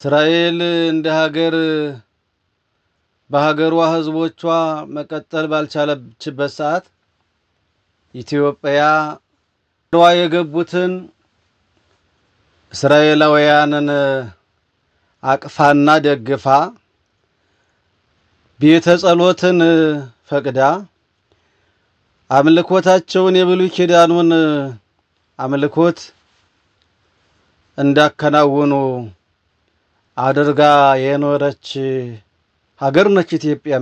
እስራኤል እንደ ሀገር በሀገሯ ህዝቦቿ መቀጠል ባልቻለችበት ሰዓት ኢትዮጵያ የገቡትን እስራኤላውያንን አቅፋና ደግፋ ቤተ ጸሎትን ፈቅዳ አምልኮታቸውን የብሉይ ኪዳኑን አምልኮት እንዳከናወኑ አድርጋ የኖረች ሀገር ነች ኢትዮጵያ።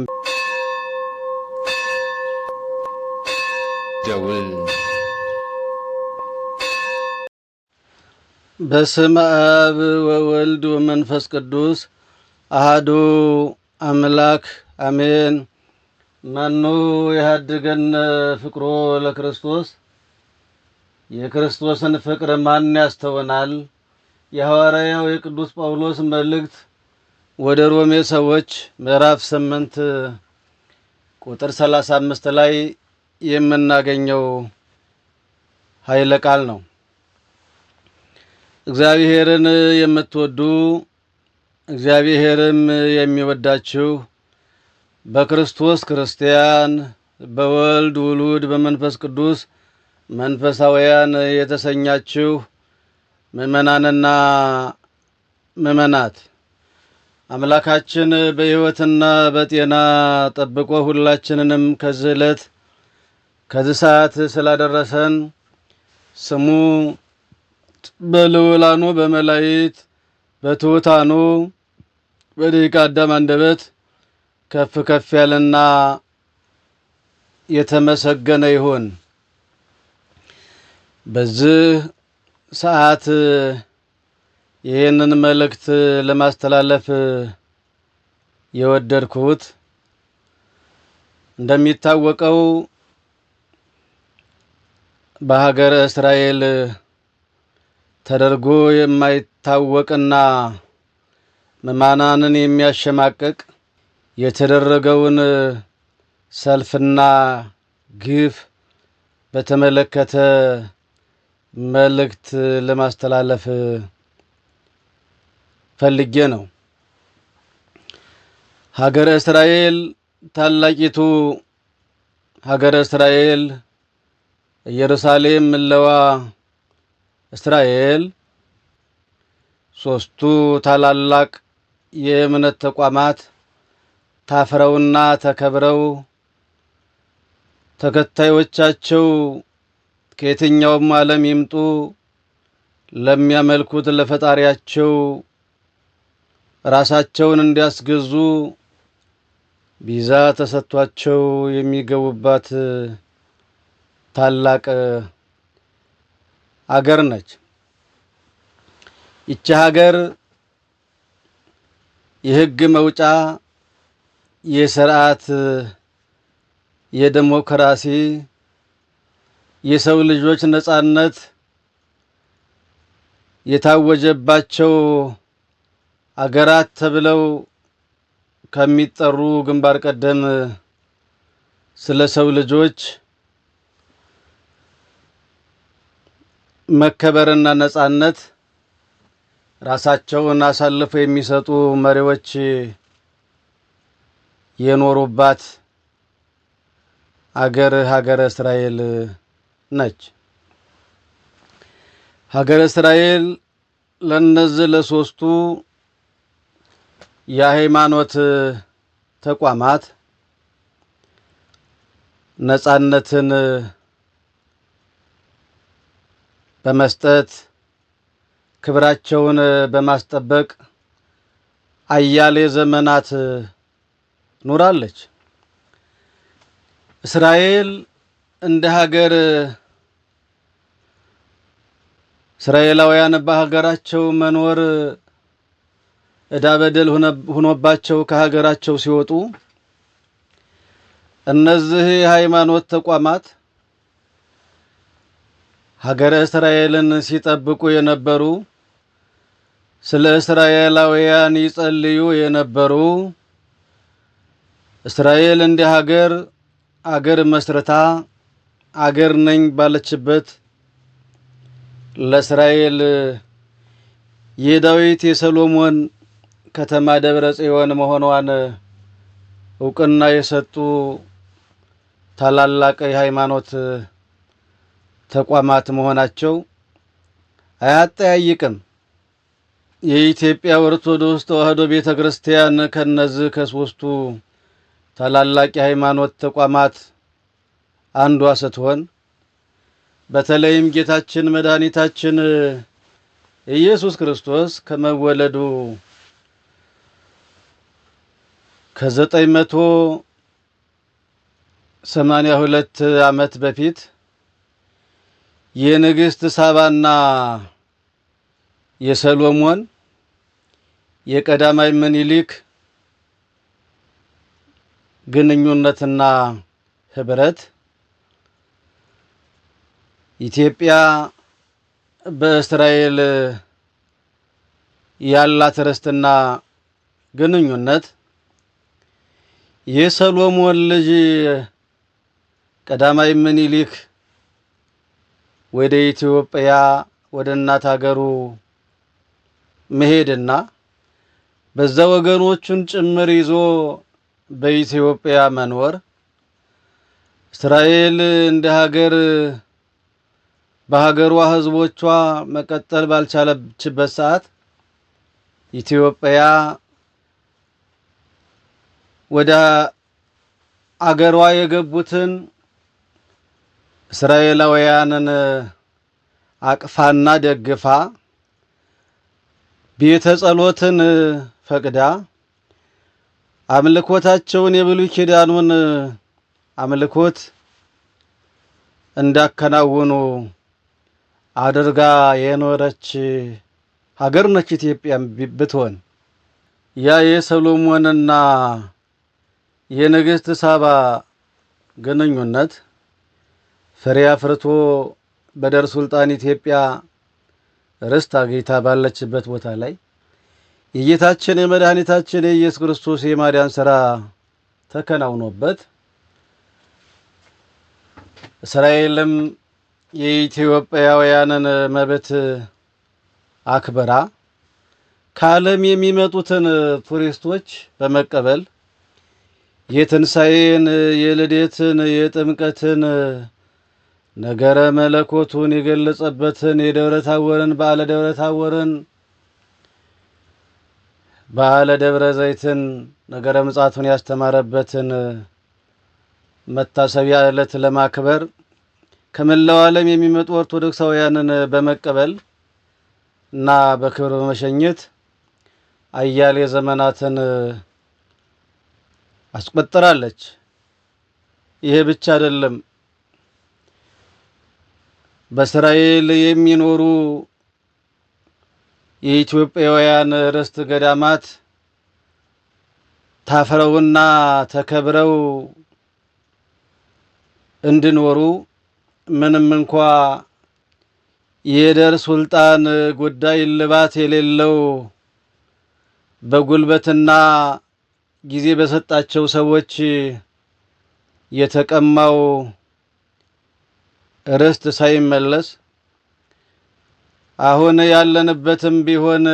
በስመ አብ ወወልድ ወመንፈስ ቅዱስ አሐዱ አምላክ አሜን። መኑ ያድገነ ፍቅሮ ለክርስቶስ፣ የክርስቶስን ፍቅር ማን ያስተወናል? የሐዋርያው የቅዱስ ጳውሎስ መልእክት ወደ ሮሜ ሰዎች ምዕራፍ 8 ቁጥር 35 ላይ የምናገኘው ኃይለ ቃል ነው። እግዚአብሔርን የምትወዱ እግዚአብሔርም የሚወዳችሁ በክርስቶስ ክርስቲያን በወልድ ውሉድ በመንፈስ ቅዱስ መንፈሳውያን የተሰኛችሁ ምእመናንና ምእመናት አምላካችን በሕይወትና በጤና ጠብቆ ሁላችንንም ከዚህ ዕለት ከዚህ ሰዓት ስላደረሰን ስሙ በልዑላኑ በመላእክት በትሑታኑ በደቂቀ አዳም አንደበት ከፍ ከፍ ያለና የተመሰገነ ይሁን። በዚህ ሰዓት ይህንን መልእክት ለማስተላለፍ የወደድኩት እንደሚታወቀው በሀገረ እስራኤል ተደርጎ የማይታወቅና ምእመናንን የሚያሸማቅቅ የተደረገውን ሰልፍና ግፍ በተመለከተ መልእክት ለማስተላለፍ ፈልጌ ነው። ሀገረ እስራኤል ታላቂቱ ሀገረ እስራኤል ኢየሩሳሌም ምለዋ እስራኤል ሶስቱ ታላላቅ የእምነት ተቋማት ታፍረውና ተከብረው ተከታዮቻቸው ከየትኛውም ዓለም ይምጡ ለሚያመልኩት ለፈጣሪያቸው ራሳቸውን እንዲያስገዙ ቪዛ ተሰጥቷቸው የሚገቡባት ታላቅ አገር ነች። ይቺ ሀገር የሕግ መውጫ፣ የሥርዓት፣ የዲሞክራሲ፣ የሰው ልጆች ነጻነት የታወጀባቸው አገራት ተብለው ከሚጠሩ ግንባር ቀደም ስለ ሰው ልጆች መከበርና ነጻነት ራሳቸውን አሳልፈው የሚሰጡ መሪዎች የኖሩባት አገር ሀገረ እስራኤል ነች። ሀገረ እስራኤል ለነዚህ ለሶስቱ የሃይማኖት ተቋማት ነጻነትን በመስጠት ክብራቸውን በማስጠበቅ አያሌ ዘመናት ኑራለች። እስራኤል እንደ ሀገር እስራኤላውያን በሀገራቸው መኖር ዕዳ በደል ሆኖባቸው ከሀገራቸው ሲወጡ እነዚህ የሃይማኖት ተቋማት ሀገረ እስራኤልን ሲጠብቁ የነበሩ ስለ እስራኤላውያን ይጸልዩ የነበሩ እስራኤል እንደ ሀገር መስርታ አገር ነኝ ባለችበት ለእስራኤል የዳዊት የሰሎሞን ከተማ ደብረ ጽዮን መሆኗን እውቅና የሰጡ ታላላቅ የሃይማኖት ተቋማት መሆናቸው አያጠያይቅም። የኢትዮጵያ ኦርቶዶክስ ተዋሕዶ ቤተክርስቲያን ከነዚህ ከሶስቱ ታላላቅ የሃይማኖት ተቋማት አንዷ ስትሆን በተለይም ጌታችን መድኃኒታችን ኢየሱስ ክርስቶስ ከመወለዱ ከ982 ዓመት በፊት የንግሥት ሳባና የሰሎሞን የቀዳማዊ ምኒልክ ግንኙነትና ህብረት ኢትዮጵያ በእስራኤል ያላት ርስትና ግንኙነት የሰሎሞን ልጅ ቀዳማዊ ምኒልክ ወደ ኢትዮጵያ ወደ እናት ሀገሩ መሄድና በዛ ወገኖቹን ጭምር ይዞ በኢትዮጵያ መኖር እስራኤል እንደ ሀገር በሀገሯ ህዝቦቿ መቀጠል ባልቻለችበት ሰዓት ኢትዮጵያ ወደ አገሯ የገቡትን እስራኤላውያንን አቅፋና ደግፋ ቤተ ጸሎትን ፈቅዳ አምልኮታቸውን የብሉይ ኪዳኑን አምልኮት እንዳከናወኑ አድርጋ የኖረች ሀገር ነች ኢትዮጵያ ብትሆን ያ የሰሎሞንና የንግሥት ሳባ ግንኙነት ፍሬ አፍርቶ በደር ሱልጣን ኢትዮጵያ ርስት አግኝታ ባለችበት ቦታ ላይ የጌታችን የመድኃኒታችን የኢየሱስ ክርስቶስ የማዳን ሥራ ተከናውኖበት እስራኤልም የኢትዮጵያውያንን መብት አክብራ ከዓለም የሚመጡትን ቱሪስቶች በመቀበል የትንሣኤን፣ የልደትን፣ የጥምቀትን ነገረ መለኮቱን የገለጸበትን የደብረ ታቦርን በዓለ ደብረ ታቦርን በዓለ ደብረ ዘይትን ነገረ ምጽአቱን ያስተማረበትን መታሰቢያ ዕለት ለማክበር ከመላው ዓለም የሚመጡ ኦርቶዶክሳውያንን በመቀበል እና በክብር በመሸኘት አያሌ ዘመናትን አስቆጥራለች። ይሄ ብቻ አይደለም። በእስራኤል የሚኖሩ የኢትዮጵያውያን ርስት ገዳማት ታፍረውና ተከብረው እንዲኖሩ ምንም እንኳ የደር ሱልጣን ጉዳይ ልባት የሌለው በጉልበትና ጊዜ በሰጣቸው ሰዎች የተቀማው ርስት ሳይመለስ አሁን ያለንበትም ቢሆን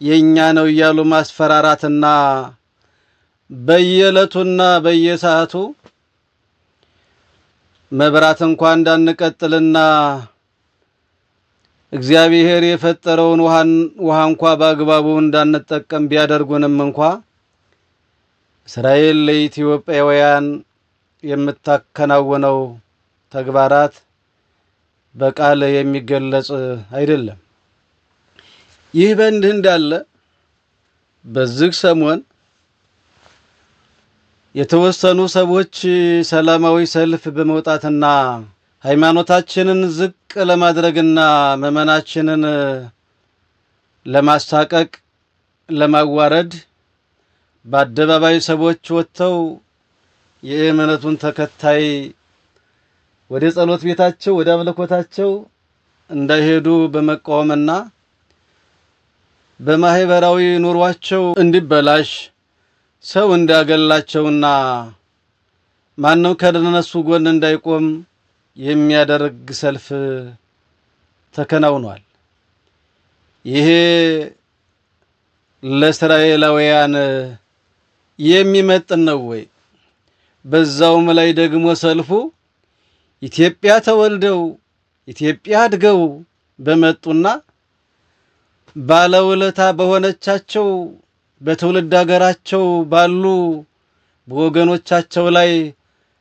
የኛ ነው እያሉ ማስፈራራትና በየዕለቱና በየሰዓቱ መብራት እንኳን እንዳንቀጥልና እግዚአብሔር የፈጠረውን ውሃ እንኳ በአግባቡ እንዳንጠቀም ቢያደርጉንም እንኳ እስራኤል ለኢትዮጵያውያን የምታከናውነው ተግባራት በቃል የሚገለጽ አይደለም። ይህ በእንዲህ እንዳለ በዚህ ሰሞን የተወሰኑ ሰዎች ሰላማዊ ሰልፍ በመውጣትና ሃይማኖታችንን ዝቅ ለማድረግና ምዕመናችንን ለማሳቀቅ ለማዋረድ በአደባባይ ሰዎች ወጥተው የእምነቱን ተከታይ ወደ ጸሎት ቤታቸው ወደ አምልኮታቸው እንዳይሄዱ በመቃወምና በማህበራዊ ኑሯቸው እንዲበላሽ ሰው እንዳገላቸውና ማንም ከነሱ ጎን እንዳይቆም የሚያደርግ ሰልፍ ተከናውኗል። ይሄ ለእስራኤላውያን የሚመጥን ነው ወይ? በዛውም ላይ ደግሞ ሰልፉ ኢትዮጵያ ተወልደው ኢትዮጵያ አድገው በመጡና ባለውለታ በሆነቻቸው በትውልድ ሀገራቸው ባሉ በወገኖቻቸው ላይ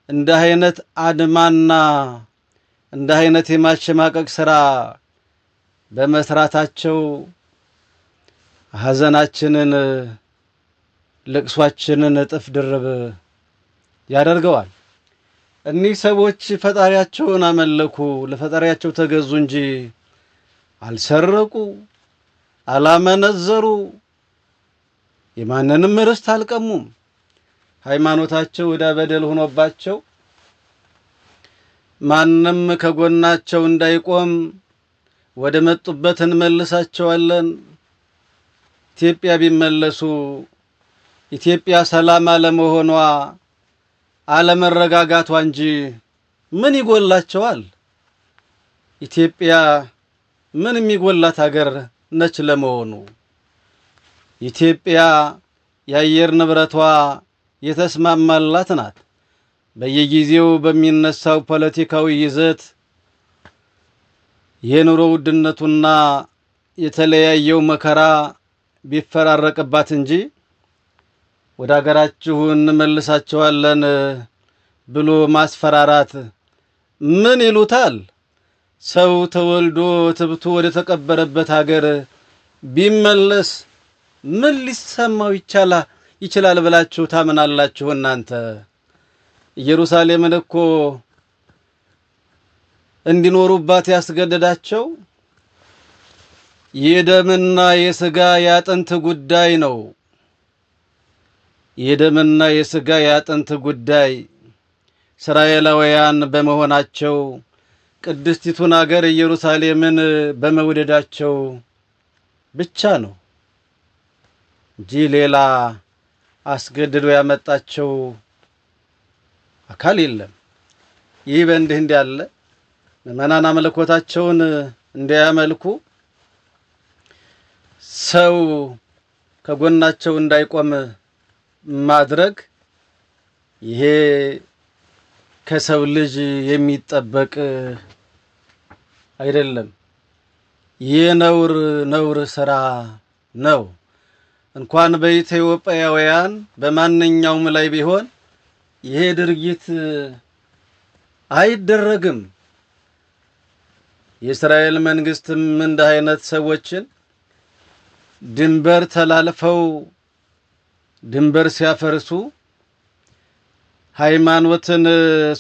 እንደ አይነት አድማና እንደ አይነት የማሸማቀቅ ስራ በመስራታቸው ሐዘናችንን ለቅሷችንን እጥፍ ድርብ ያደርገዋል። እኒህ ሰዎች ፈጣሪያቸውን አመለኩ፣ ለፈጣሪያቸው ተገዙ እንጂ አልሰረቁ፣ አላመነዘሩ፣ የማንንም ርስት አልቀሙም። ሃይማኖታቸው ዕዳ በደል ሆኖባቸው ማንም ከጎናቸው እንዳይቆም ወደ መጡበት እንመልሳቸዋለን። ኢትዮጵያ ቢመለሱ ኢትዮጵያ ሰላም አለመሆኗ አለመረጋጋቷ እንጂ ምን ይጎላቸዋል? ኢትዮጵያ ምን የሚጎላት ሀገር ነች ለመሆኑ? ኢትዮጵያ የአየር ንብረቷ የተስማማላት ናት። በየጊዜው በሚነሳው ፖለቲካዊ ይዘት የኑሮ ውድነቱና የተለያየው መከራ ቢፈራረቅባት እንጂ ወደ ሀገራችሁ እንመልሳቸዋለን ብሎ ማስፈራራት ምን ይሉታል? ሰው ተወልዶ ትብቱ ወደ ተቀበረበት ሀገር ቢመለስ ምን ሊሰማው ይችላል ብላችሁ ታምናላችሁ? እናንተ ኢየሩሳሌምን እኮ እንዲኖሩባት ያስገደዳቸው የደምና የሥጋ ያጥንት ጉዳይ ነው። የደምና የሥጋ ያጥንት ጉዳይ እስራኤላውያን በመሆናቸው ቅድስቲቱን አገር ኢየሩሳሌምን በመውደዳቸው ብቻ ነው እንጂ ሌላ አስገድዶ ያመጣቸው አካል የለም። ይህ በእንዲህ እንዳለ ምዕመናን አምልኮታቸውን እንዳያመልኩ ሰው ከጎናቸው እንዳይቆም ማድረግ ይሄ ከሰው ልጅ የሚጠበቅ አይደለም። ይህ ነውር ስራ ነው። እንኳን በኢትዮጵያውያን በማንኛውም ላይ ቢሆን ይሄ ድርጊት አይደረግም። የእስራኤል መንግስትም እንደ አይነት ሰዎችን ድንበር ተላልፈው ድንበር ሲያፈርሱ ሃይማኖትን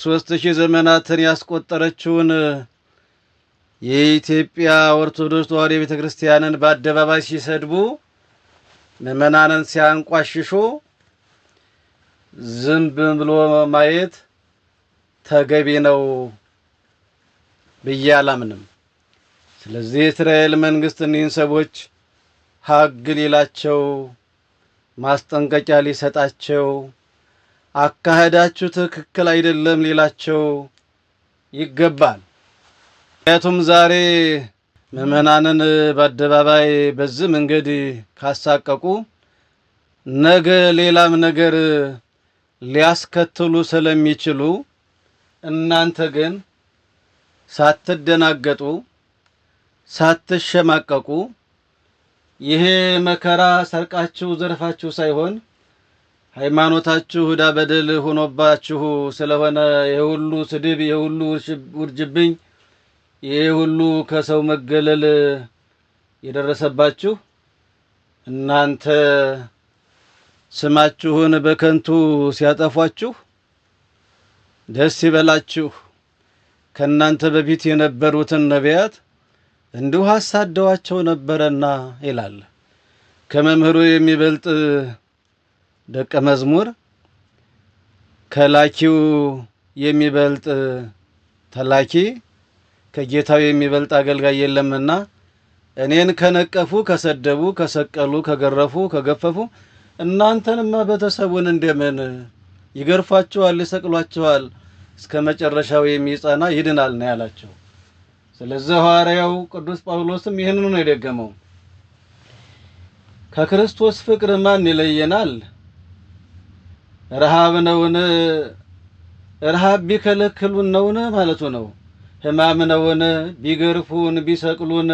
3000 ዘመናትን ያስቆጠረችውን የኢትዮጵያ ኦርቶዶክስ ተዋሕዶ ቤተክርስቲያንን በአደባባይ ሲሰድቡ ምዕመናንን ሲያንቋሽሹ ዝም ብሎ ማየት ተገቢ ነው ብዬ አላምንም። ስለዚህ የእስራኤል መንግስት እኒህን ሰዎች ሀግ ሊላቸው ማስጠንቀቂያ ሊሰጣቸው አካሄዳችሁ ትክክል አይደለም ሊላቸው ይገባል። ምክንያቱም ዛሬ ምዕመናንን በአደባባይ በዚህ መንገድ ካሳቀቁ ነገ ሌላም ነገር ሊያስከትሉ ስለሚችሉ እናንተ ግን ሳትደናገጡ ሳትሸማቀቁ ይሄ መከራ ሰርቃችሁ ዘርፋችሁ ሳይሆን ሃይማኖታችሁ ዕዳ በደል ሆኖባችሁ ስለሆነ የሁሉ ስድብ፣ የሁሉ ውርጅብኝ፣ የሁሉ ከሰው መገለል የደረሰባችሁ እናንተ ስማችሁን በከንቱ ሲያጠፏችሁ ደስ ይበላችሁ። ከናንተ በፊት የነበሩትን ነቢያት እንዲሁ አሳደዋቸው ነበረና ይላል። ከመምህሩ የሚበልጥ ደቀ መዝሙር ከላኪው የሚበልጥ ተላኪ ከጌታው የሚበልጥ አገልጋይ የለምና እኔን ከነቀፉ፣ ከሰደቡ፣ ከሰቀሉ፣ ከገረፉ፣ ከገፈፉ እናንተንማ ቤተሰቡን እንደምን ይገርፋቸዋል፣ ይሰቅሏቸዋል፣ እስከ መጨረሻው የሚጸና ይድናል ነው ያላቸው። ስለዚህ ሐዋርያው ቅዱስ ጳውሎስም ይህንኑ ነው የደገመው። ከክርስቶስ ፍቅር ማን ይለየናል? ረሃብ ነውን? ረሃብ ቢከለክሉን ነውን ማለቱ ነው። ሕማም ነውን? ቢገርፉን ቢሰቅሉን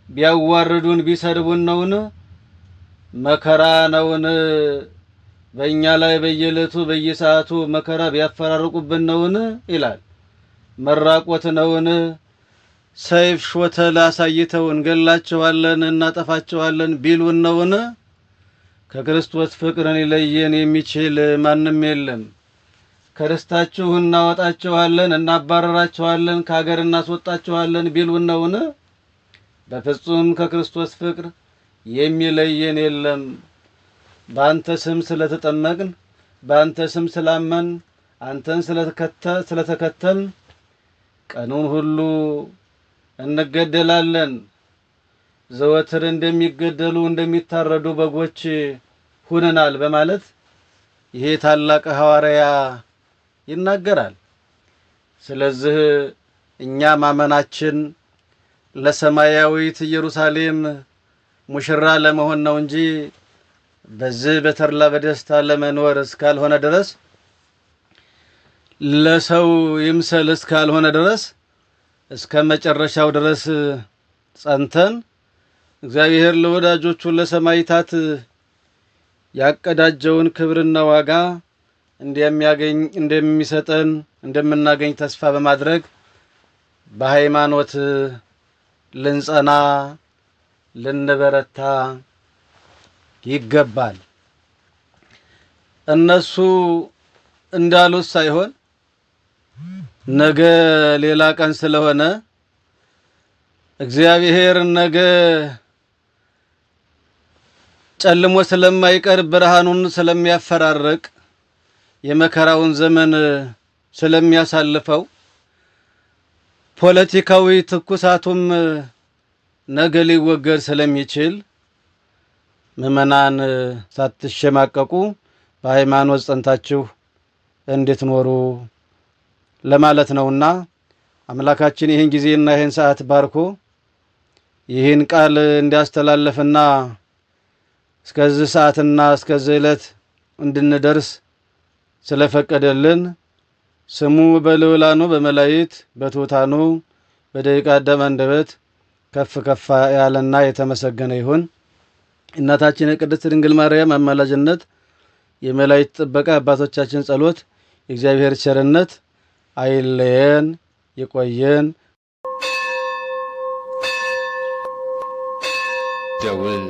ቢያዋርዱን ቢሰድቡን ነውን? መከራ ነውን? በእኛ ላይ በየዕለቱ በየሰዓቱ መከራ ቢያፈራርቁብን ነውን ይላል። መራቆት ነውን? ሰይፍ ሾተል አሳይተው እንገላቸዋለን እናጠፋቸዋለን ቢሉን ነውን? ከክርስቶስ ፍቅርን ሊለየን የሚችል ማንም የለም። ከርስታችሁ እናወጣቸዋለን እናባረራቸዋለን ከሀገር እናስወጣቸዋለን ቢሉን ነውን? በፍጹም ከክርስቶስ ፍቅር የሚለየን የለም። በአንተ ስም ስለተጠመቅን በአንተ ስም ስላመን አንተን ስለተከተልን ቀኑን ሁሉ እንገደላለን። ዘወትር እንደሚገደሉ እንደሚታረዱ በጎች ሁነናል በማለት ይሄ ታላቅ ሐዋርያ ይናገራል። ስለዚህ እኛ ማመናችን ለሰማያዊት ኢየሩሳሌም ሙሽራ ለመሆን ነው እንጂ በዚህ በተድላ በደስታ ለመኖር እስካልሆነ ድረስ ለሰው ይምሰል እስካልሆነ ድረስ እስከ መጨረሻው ድረስ ጸንተን እግዚአብሔር ለወዳጆቹ ለሰማዕታት ያቀዳጀውን ክብርና ዋጋ እንደሚሰጠን እንደምናገኝ ተስፋ በማድረግ በሃይማኖት ልንጸና ልንበረታ ይገባል። እነሱ እንዳሉት ሳይሆን ነገ ሌላ ቀን ስለሆነ እግዚአብሔር ነገ ጨልሞ ስለማይቀር ብርሃኑን ስለሚያፈራርቅ የመከራውን ዘመን ስለሚያሳልፈው ፖለቲካዊ ትኩሳቱም ነገ ሊወገድ ስለሚችል ምእመናን ሳትሸማቀቁ በሃይማኖት ጸንታችሁ እንድትኖሩ ለማለት ነውና አምላካችን ይህን ጊዜና ይህን ሰዓት ባርኮ ይህን ቃል እንዲያስተላልፍና እስከዚህ ሰዓትና እስከዚህ ዕለት እንድንደርስ ስለፈቀደልን ስሙ በልዑላኑ በመላእክት በትሑታኑ በደቂቀ አዳም አንደበት ከፍ ከፍ ያለና የተመሰገነ ይሁን። እናታችን የቅድስት ድንግል ማርያም አማላጅነት፣ የመላእክት ጥበቃ፣ አባቶቻችን ጸሎት፣ የእግዚአብሔር ቸርነት አይለየን። ይቆየን። ደውል